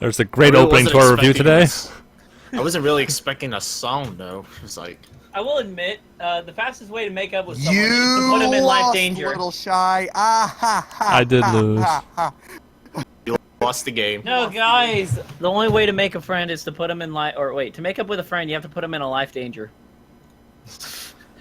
There's a great opening to our review today. I wasn't really expecting a song though. It was like. I will admit, the fastest way to make up with someone is to put him in life danger. Little shy. Ah ha ha. I did lose. You lost the game. No, guys, the only way to make a friend is to put him in life. Or wait, to make up with a friend, you have to put him in a life danger.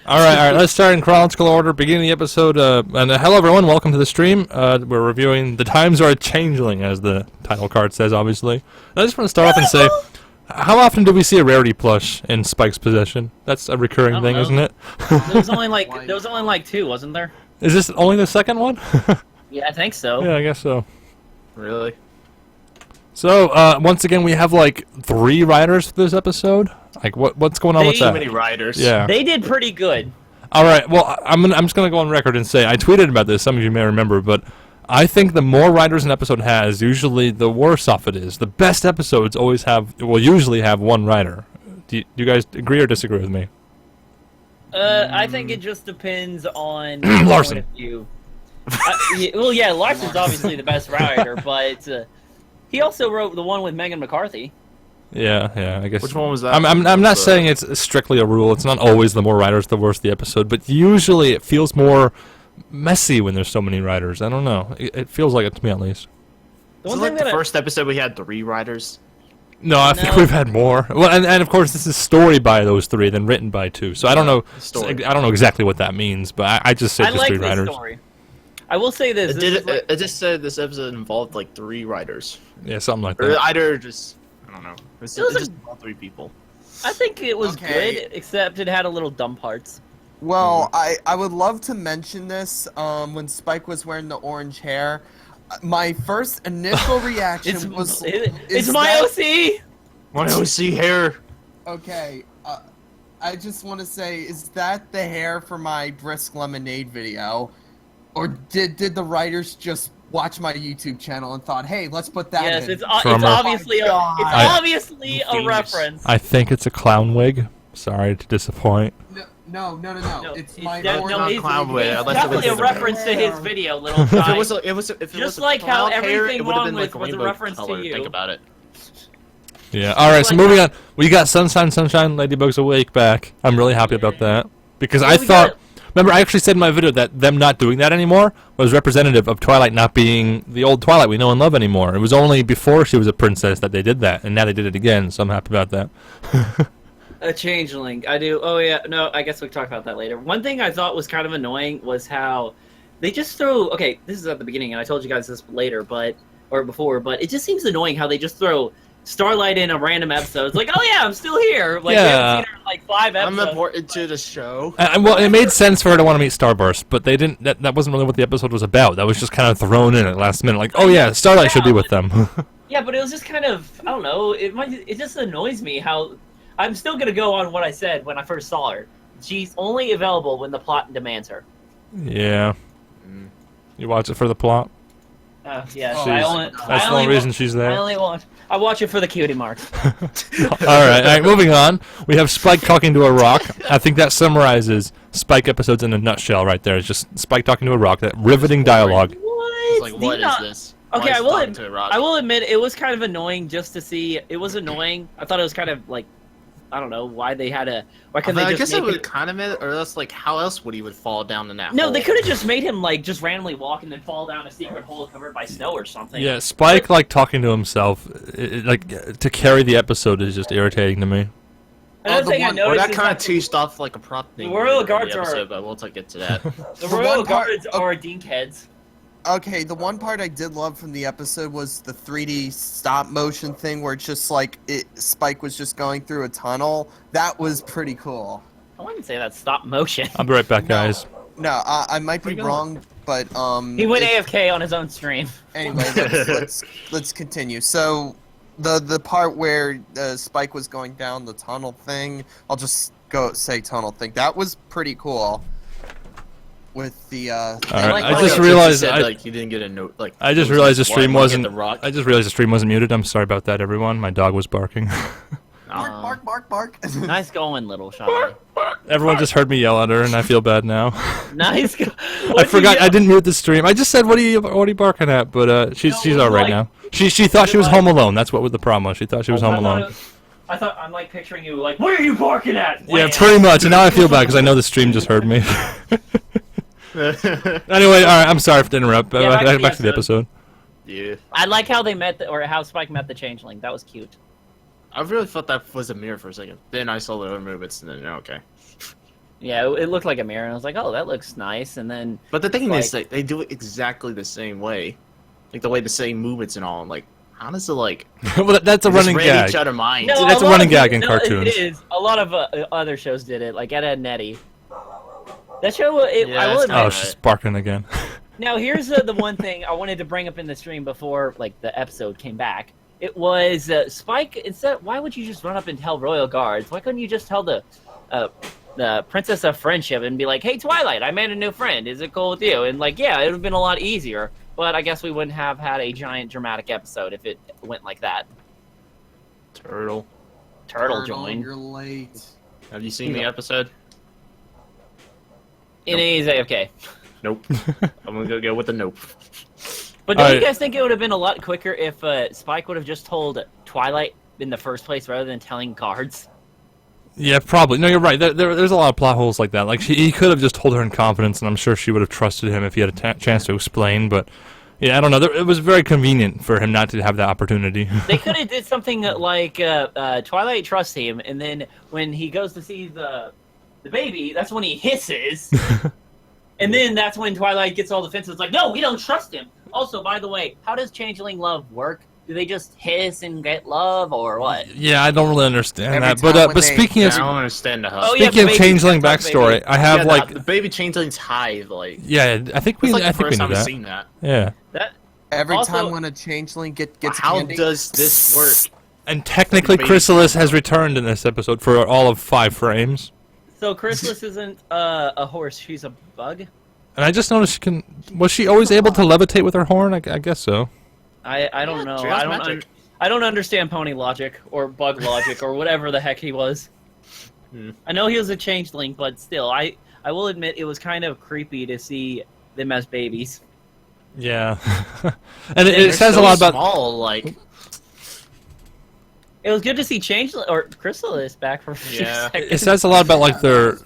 All right. Let's start in chronological order. Beginning the episode. And hello, everyone. Welcome to the stream. We're reviewing "The Times Are Changeling," as the title card says, obviously. And I just want to start off and say, how often do we see a rarity plush in Spike's possession? That's a recurring thing, isn't it? There was only like 2, wasn't there? Is this only the second one? Yeah, I think so. Yeah, I guess so. Really? So once again, we have like 3 writers for this episode. Like, what's going on with that? Too many writers. Yeah. They did pretty good. All right. Well, I'm just gonna go on record and say I tweeted about this. Some of you may remember, but I think the more writers an episode has, usually the worse off it is. The best episodes will usually have 1 writer. Do you guys agree or disagree with me? I think it just depends on Larson. Well, yeah, Larson's obviously the best writer, but he also wrote the one with Megan McCarthy. Yeah, I guess. Which one was that? I'm not saying it's strictly a rule. It's not always the more writers, the worse the episode. But usually it feels more messy when there's so many writers. I don't know. It feels like it to me, at least. So like the first episode we had 3 writers? No, I think we've had more. Well, and of course this is story by those 3, then written by 2. So I don't know. I don't know exactly what that means, but I just said just 3 writers. Story. I will say this. It just said this episode involved like 3 writers. Yeah, something like Or that. either just I don't know. It just involved 3 people. I think it was good, except it had a little dumb parts. Well, I would love to mention this. When Spike was wearing the orange hair, my first initial reaction was, "It's my OC." My OC hair. Okay, I just want to say, is that the hair for my Brisk Lemonade video, or did the writers just watch my YouTube channel and thought, "Hey, let's put that in"? Yes, it's obviously a reference. I think it's a clown wig. Sorry to disappoint. No. It's my clown wig. Definitely a reference to his video, little guy. If it was just like how everything wrong with was a reference to you. Think about it. Yeah. All right. So moving on, we got Sunshine, Ladybug's Awake back. I'm really happy about that because I thought. Remember, I actually said in my video that them not doing that anymore was representative of Twilight not being the old Twilight we know and love anymore. It was only before she was a princess that they did that, and now they did it again. So I'm happy about that. A changeling. I do. Oh yeah. No, I guess we'll talk about that later. One thing I thought was kind of annoying was how they just throw. Okay, this is at the beginning, and I told you guys this later, or before, but it just seems annoying how they just throw Starlight in a random episode. It's like, oh yeah, I'm still here. Like, we haven't seen her in like 5 episodes. I'm important to the show. Well, it made sense for her to want to meet Starburst, but they didn't. That wasn't really what the episode was about. That was just kind of thrown in at the last minute. Like, oh yeah, Starlight should be with them. Yeah, but it was just kind of, I don't know. It just annoys me how I'm still gonna go on what I said when I first saw her. She's only available when the plot demands her. Yeah. You watch it for the plot? Yeah. That's the only reason she's there. I watch it for the cutie marks. All right, moving on. We have Spike talking to a rock. I think that summarizes Spike episodes in a nutshell right there. It's just Spike talking to a rock, that riveting dialogue. What? Like, what is this? Okay, I will admit it was kind of annoying just to see. It was annoying. I thought it was kind of like, I don't know why they had a. Why couldn't they just? I guess make it would kind of made it, or else like how else would he would fall down in that? No, hole? they could have just made him like just randomly walk and then fall down a secret hole covered by snow or something. Yeah, Spike like talking to himself, like to carry the episode is just irritating to me. Another thing I noticed that kind of teased off like a prop thing. The Royal Guards but we'll get to that. The Royal Guards are dinkheads. Okay, the one part I did love from the episode was the 3D stop motion thing where it's just like Spike was just going through a tunnel. That was pretty cool. I wouldn't say that's stop motion. I'll be right back, guys. No, I might be wrong, but he went AFK on his own stream. Anyway, let's continue. So the part where Spike was going down the tunnel thing, I'll just say tunnel thing. That was pretty cool. With the I just realized like you didn't get a note. Like I just realized the stream wasn't. I just realized the stream wasn't muted. I'm sorry about that, everyone. My dog was barking. Bark. Nice going, little Sean. Everyone just heard me yell at her, and I feel bad now. Nice. I forgot. I didn't mute the stream. I just said, "What are you barking at?" But she's all right now. She thought she was home alone. That's what was the problem was. She thought she was home alone. I thought I'm like picturing you like, where are you barking at? Yeah, pretty much. And now I feel bad because I know the stream just heard me. Anyway, all right. I'm sorry to interrupt. Back to the episode. Yeah. I like how they met, or how Spike met the Changeling. That was cute. I really thought that was a mirror for a second. Then I saw the other movements, and then okay. Yeah, it looked like a mirror, and I was like, oh, that looks nice. And then, But the thing like, is, they do it exactly the same way, like the way the same movements and all. I'm like, how does it like? Well, that's a running read gag. each other minds. no, that's a lot running of gag it- in no, cartoons. It is. A lot of other shows did it, like Ed, Edd n Eddy. That show, I will it's admit. Oh, she's barking again. Now, here's the one thing I wanted to bring up in the stream before, like, the episode came back. It was Spike. Instead, why would you just run up and tell Royal Guards? Why couldn't you just tell the Princess of Friendship and be like, "Hey, Twilight, I made a new friend. Is it cool with you?" And like, yeah, it would have been a lot easier. But I guess we wouldn't have had a giant dramatic episode if it went like that. Turtle. Turtle joined. You're late. Have you seen the episode? It is okay. Nope. I'm gonna go with the nope. But don't you Alright. guys think it would have been a lot quicker if Spike would have just told Twilight in the first place rather than telling guards? Yeah, probably. No, you're right. There's a lot of plot holes like that. Like he could have just told her in confidence, and I'm sure she would have trusted him if he had a chance to explain. But yeah, I don't know. It was very convenient for him not to have that opportunity. They could have did something like Twilight trusts him, and then when he goes to see the baby, that's when he hisses, and then that's when Twilight gets all defensive. Like, no, we don't trust him. Also, by the way, how does Changeling love work? Do they just hiss and get love, or what? Yeah, I don't really understand Every that. time But when but they- speaking Yeah, of I don't understand the hustle. Oh, yeah, speaking of baby, Changeling talk backstory, baby. I have Yeah, like the baby changeling's high, like yeah, I think we it's like I the think we first knew time I've that. seen that. Yeah, That Every Also- time when a changeling gets How candy, does this work? and technically Baby Chrysalis Changeling. has returned in this episode for all of 5 frames. so Chrysalis isn't a horse; she's a bug. And I just noticed she can. Was she always able to levitate with her horn? I guess so. I don't Yeah, know. she has I don't. magic. I don't understand pony logic or bug logic or whatever the heck he was. I know he was a changeling, but still, I will admit it was kind of creepy to see them as babies. Yeah, and it They're says so a lot about. small, like It was good to see Changeling or Chrysalis back for a few Yeah. seconds. It says a lot about like their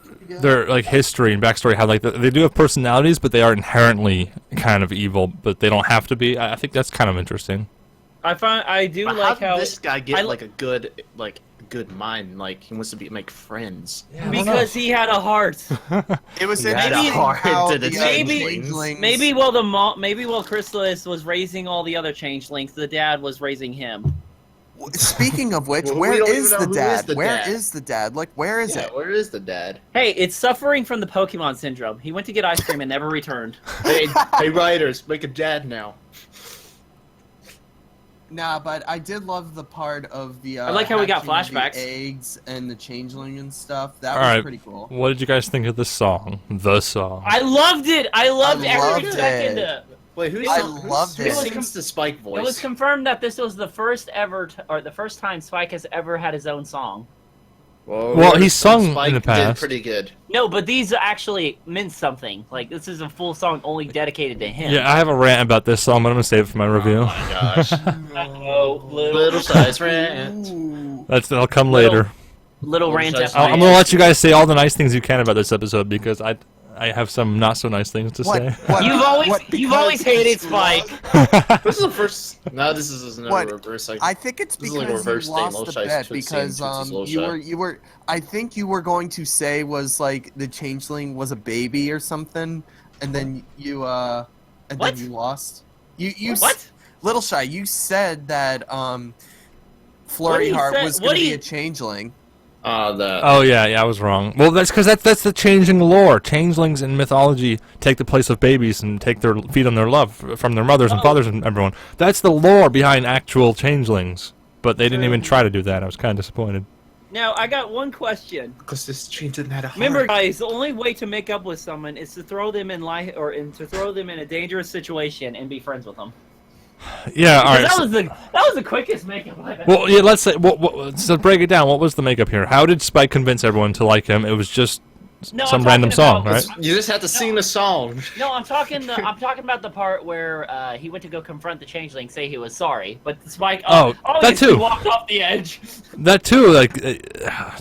like history and backstory. How like they do have personalities, but they are inherently kind of evil, but they don't have to be. I think that's kind of interesting. I do but like how how did this guy get I- like a good mind? Like he wants to make friends. because he had a heart. it was He had a interesting heart how to the the changelings. Maybe while Chrysalis was raising all the other changelings, the dad was raising him. Speaking of which, Well, we where don't is even know the who is dad? the Where dad. is the dad? Like, where is it? Where is the dad? Hey, it's suffering from the Pokemon syndrome. He went to get ice cream and never returned. Hey, writers, make a dad now. Nah, but I did love the part of the. I like how we got hatching the flashbacks. eggs and the changeling and stuff. That All was right. pretty cool. What did you guys think of the song? The song. I loved it. I loved every loved second. it. Wait, who's I who loved it. sings the Spike voice? It was confirmed that this was the first ever, or the first time Spike has ever had his own song. Well, he's sung Spike in the past. Did pretty good. No, but these actually meant something. Like, this is a full song only dedicated to him. Yeah, I have a rant about this song, but I'm gonna save it for my review. Oh my gosh. Uh-oh, Little size rant. Ooh. That'll come Little- later. little What rant was I at saying? my I'm gonna let you guys say all the nice things you can about this episode because I have some not so nice things to say. You've always because always hated you Spike. This is the first. No, this is another What? reverse. I think it's This is like because reverse you thing, lost low the shy bet switch because scene, switch is low you shy. were I think you were going to say was like the changeling was a baby or something, and then you What? then you lost. You What? Little Shy, you said that What Flurry he Heart said- was what going to he- be a changeling. Oh yeah, I was wrong. Well, that's because that's the changing lore. Changelings in mythology take the place of babies and take their feed on their love from their mothers and fathers and everyone. That's the lore behind actual changelings. But they didn't even try to do that. I was kind of disappointed. Now, I got one question. Because this change didn't have a heart. Remember, guys, the only way to make up with someone is to throw them in to throw them in a dangerous situation and be friends with them. Yeah, all right. That was the quickest makeup I've ever. Well, yeah. Let's say. So break it down. What was the makeup here? How did Spike convince everyone to like him? It was just No, some I'm random talking song, about- right? You just have to sing the song. No, I'm talking about the part where he went to go confront the changeling, say he was sorry, but Spike Oh, that obviously too. walked off the edge. That too, like,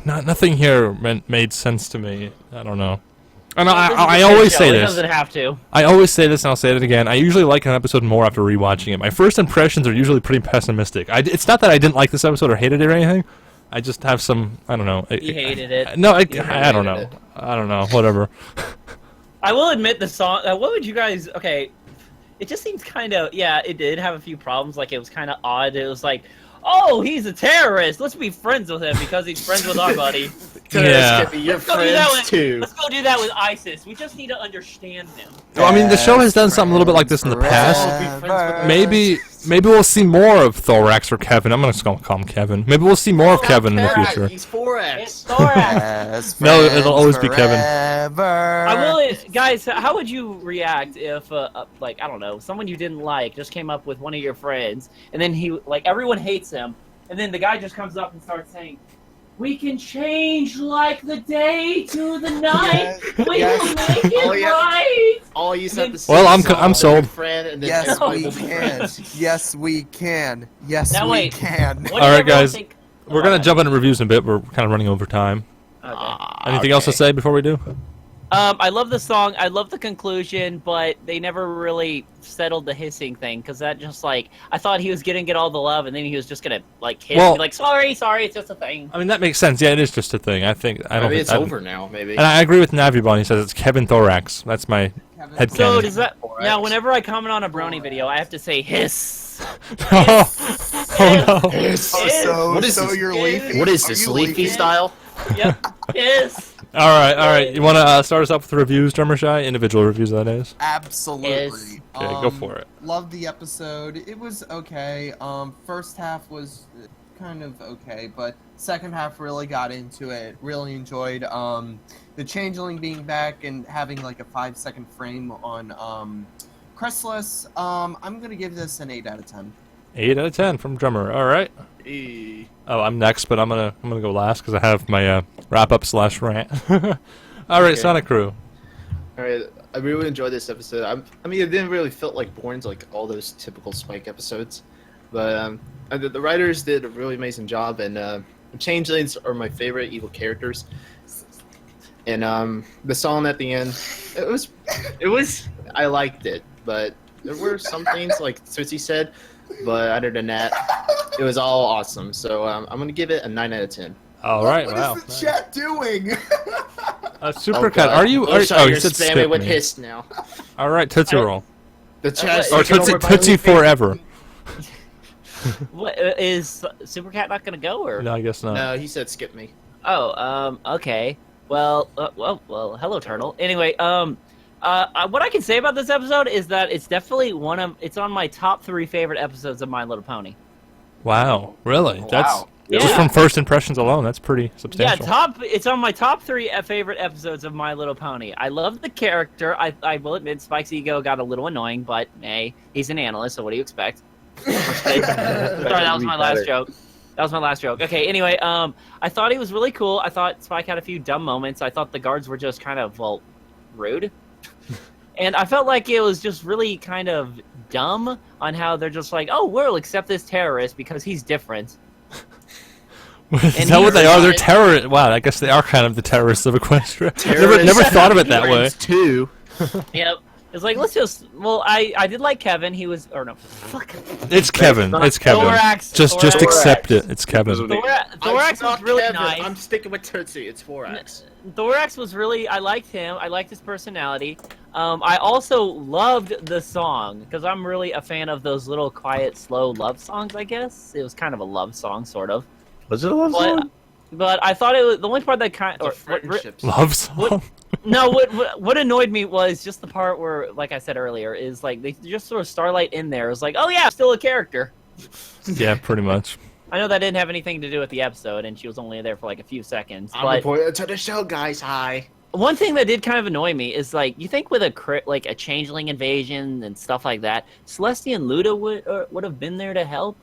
nothing here made sense to me. I don't know. And Well, this is I a always kid say show. It this. doesn't have to. I always say this, and I'll say it again. I usually like an episode more after rewatching it. My first impressions are usually pretty pessimistic. It's not that I didn't like this episode or hated it or anything. I just have some, I don't know. You hated it. No, I don't hated know. it. I don't know. Whatever. I will admit the song. What would you guys? Okay, it just seems kind of. Yeah, it did have a few problems. Like it was kind of odd. It was like, oh, he's a terrorist. Let's be friends with him because he's friends with our buddy. Yeah. Your Let's go do that friends with. too. Let's go do that with ISIS. We just need to understand them. Well, I mean, the show has done something a little bit like this in the past. Maybe we'll see more of Thorax or Kevin. I'm gonna call him Kevin. Maybe we'll see more of Kevin in the future. He's 4X. It's Thorax. No, it'll always be Kevin. I will, guys. How would you react if, like, I don't know, someone you didn't like just came up with one of your friends, and then everyone hates him, and then the guy just comes up and starts saying, "We can change like the day to the night. We will make it Oh, yeah. right." All you have to say. Well, is I'm song with sold. your Friend, and then Yes, everybody we will be can. friends. Yes, we can. Yes, Now we wait. can. What do All right, everyone guys. think- We're gonna jump into reviews in a bit. We're kind of running over time. Okay. Anything else to say before we do? I love the song. I love the conclusion, but they never really settled the hissing thing because that just like I thought he was gonna get all the love, and then he was just gonna like hiss, Well- and be like, "Sorry, it's just a thing." I mean, that makes sense. Yeah, it is just a thing. I don't Maybe think it's I- over now. Maybe. And I agree with Navibon. He says it's Kevin Thorax. That's my head So canon. does that now? Whenever I comment on a brownie video, I have to say hiss. Oh no. Oh, so, What is so this? you're leafy? What is Are this, you Leafy style? Yep, hiss. All right. You want to start us off with reviews, Drummer Shy? Individual reviews, that is. Absolutely. Okay, go for it. Loved the episode. It was okay. First half was kind of okay, but second half really got into it. Really enjoyed the Changeling being back and having like a 5-second frame on Chrysalis. I'm gonna give this an 8 out of 10. 8 out of 10 from Drummer. All right. Oh, I'm next, but I'm gonna go last because I have my wrap up / rant. All right, Okay. Sonic Crew. All right, I really enjoyed this episode. I mean, it didn't really feel like boring like all those typical Spike episodes, but the writers did a really amazing job, and Changelings are my favorite evil characters. And the song at the end, it was I liked it, but there were some things like Tootsie said, but other than that, it was all awesome. So I'm gonna give it a 9 out of 10. All right. What Wow. is the chat doing? Supercat. God. Are you? Oh, You you're said spamming skip with me. hiss now. All right, Tootsie Roll. The chat's Or Or taken Tootsie, over by Tootsie Leafy. Forever. What is Supercat not gonna go or? No, I guess not. No, he said skip me. Oh, okay. Well, hello, Turtle. Anyway, what I can say about this episode is that it's definitely it's on my top 3 favorite episodes of My Little Pony. Wow. Really? That's just Yeah. from first impressions alone. That's pretty Yeah, substantial. it's on my top 3 favorite episodes of My Little Pony. I love the character. I will admit Spike's ego got a little annoying, but hey, he's an analyst, so what do you expect? Sorry, that was my last joke. That was my last joke. Okay, anyway, I thought he was really cool. I thought Spike had a few dumb moments. I thought the guards were just kind of, well, rude. And I felt like it was just really kind of dumb on how they're just like, oh, we'll accept this terrorist because he's different. Is that what they are? They're terrorists. Wow, I guess they are kind of the terrorists of Equestria. Never thought of it that way. Too. Yep. It's like, let's just, well, I did like Kevin. He was, or no, fuck. It's Kevin. It's Kevin. Thorax. Just Thorax. accept it. It's Kevin. Thorax was really Kevin. nice. I'm sticking with Tootsie. It's 4X. Thorax was really, I liked him. I liked his personality. I also loved the song because I'm really a fan of those little quiet, slow love songs. I guess it was kind of a love song, sort of. Was it a love song? But I thought it was the only part that kind The or friendships. Love song. no, what annoyed me was just the part where, like I said earlier, is like they just threw Starlight in there. It was like, oh yeah, still a character. Yeah, pretty much. I know that didn't have anything to do with the episode, and she was only there for like a few seconds. I'm But reporting to the show, guys. Hi. one thing that did kind of annoy me is like you think with a changeling invasion and stuff like that, Celestia and Luda would have been there to help.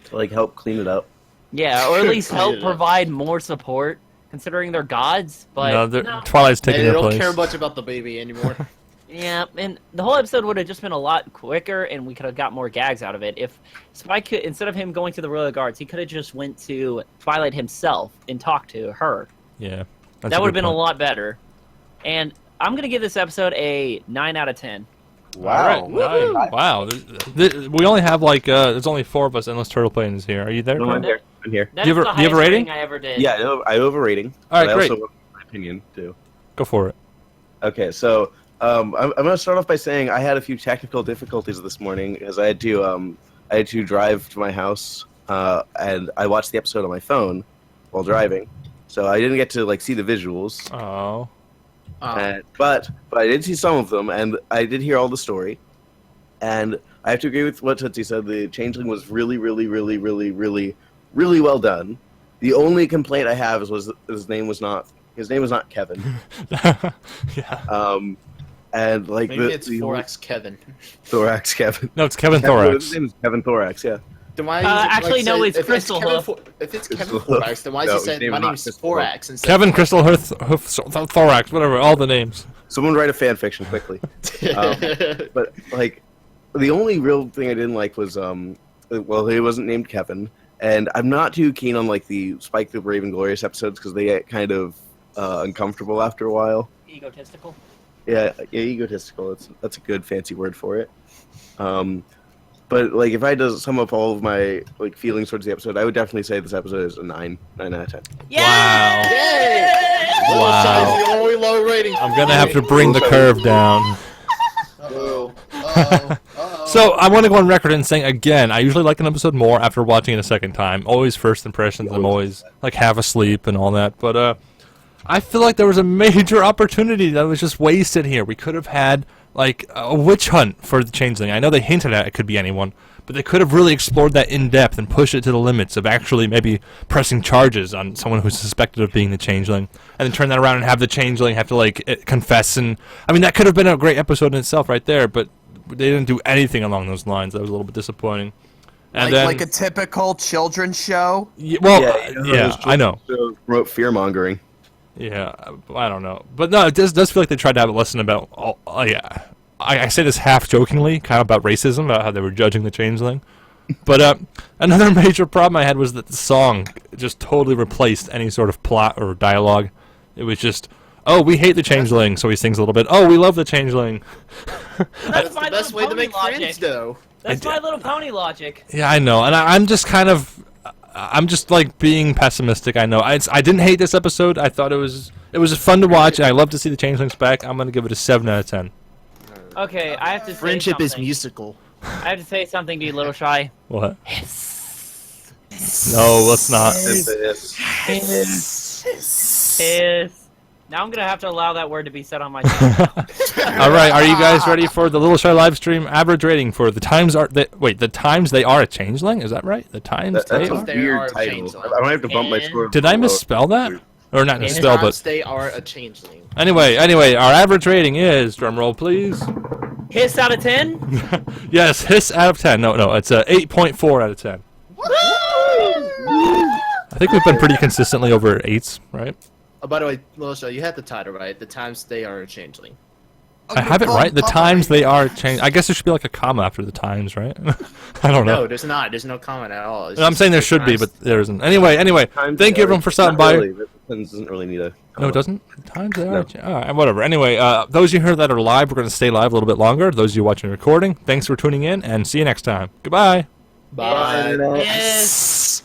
To like help clean it up. Yeah, or at least help Yeah. provide more support. considering they're gods. But No, no. Twilight's taking They their don't place. care much about the baby anymore. Yeah, and the whole episode would have just been a lot quicker, and we could have got more gags out of it if Spike could, instead of him going to the royal guards, he could have just went to Twilight himself and talked to her. Yeah. That would have been a lot better. And I'm gonna give this episode a 9 out of 10. Wow. All right, nice. Wow. We only have like there's only 4 of us unless Turtle Plane is here. Are you there? No, I'm Turtle? here. I'm here. That's Do you have a the highest rating? I ever did. Yeah, no, I have a rating. All right, but great. I also want my opinion too. Go for it. Okay, so I'm going to start off by saying I had a few technical difficulties this morning because I had to drive to my house and I watched the episode on my phone while driving, so I didn't get to like see the visuals. Oh. But I did see some of them, and I did hear all the story. And I have to agree with what Tootsie said. The Changeling was really, really, really, really, really, really well done. The only complaint I have was his name was not Kevin. Yeah. And like Maybe it's Thorax Kevin. Thorax Kevin. No, it's Kevin His Thorax. name is Kevin Thorax. Yeah. Then why actually, no, say- it's if Crystal Kevin Hoof. If it's Crystal Kevin Hoof. Thorax, then why No, is his he name saying is my not name's Crystal Thorax? Instead Kevin of Crystal Thorax, whatever, all the names. Someone write a fan fiction quickly. But like, the only real thing I didn't like was well, he wasn't named Kevin, and I'm not too keen on like the Spike the Brave and Glorious episodes because they get kind of uncomfortable after a while. Egotistical. Yeah, egotistical. That's a good fancy word for it. But like, if I had to sum up all of my like feelings towards the episode, I would definitely say this episode is a 9 out of 10. Yeah! Yay! Wow. Shine's the only low rating. I'm gonna have to bring the curve down. Uh-oh. Uh-oh. Uh-oh. So I want to go on record in saying again, I usually like an episode more after watching it a second time. Always first impressions. I'm always like half asleep and all that. But I feel like there was a major opportunity that was just wasted here. We could have had like a witch hunt for the Changeling. I know they hinted at it could be anyone, but they could have really explored that in depth and pushed it to the limits of actually maybe pressing charges on someone who's suspected of being the Changeling, and then turn that around and have the Changeling have to like confess. And I mean, that could have been a great episode in itself right there, but they didn't do anything along those lines. That was a little bit disappointing. And then, Like a typical children's show. yeah, I know. Wrote fear mongering. Yeah, I don't know, but no, it does feel like they tried to have a lesson about. Yeah, I say this half jokingly, kind of about racism, about how they were judging the Changeling. But another major problem I had was that the song just totally replaced any sort of plot or dialogue. It was just, oh, we hate the Changeling, so he sings a little bit. Oh, we love the Changeling. That's My the best Little way to Pony make logic. friends, though. That's My Little Pony logic. Yeah, I know, and I'm just kind of. I'm just like being pessimistic. I know. I didn't hate this episode. I thought it was fun to watch, and I love to see the Changelings back. I'm gonna give it a 7 out of 10. Okay, I have to say Friendship is something. musical. I have to say something to you, Little Shy. What? No, let's not. Hiss. Now I'm gonna have to allow that word to be said on my channel. All right, are you guys ready for the Little Shy live stream average rating for the times are the times they are a Changeling? Is that right? The times That's they a are. They weird are title. Changeling. I might have to bump my score. Did I misspell that? Or not misspell, Times but they are a changeling. anyway, our average rating is, drum roll please. Hiss out of 10. Yes, hiss out of 10. No, it's a 8.4 out of 10. I think we've been pretty consistently over 8s, right? Oh, by the way, Melissa, you had the title right. The times they are a changeling. I have it right. The times they are changed. I guess there should be like a comma after the times, right? I don't know. No, there's not. There's no comment at all. It's I'm just saying there the should be, times- but there isn't. Anyway, Times thank they you are- everyone for stopping not by. Really. That sentence doesn't really need a. No, it doesn't. Times they are. No. All right, whatever. Anyway, those of you here that are live, we're going to stay live a little bit longer. Those of you watching the recording, thanks for tuning in, and see you next time. Goodbye. Bye. Hiss.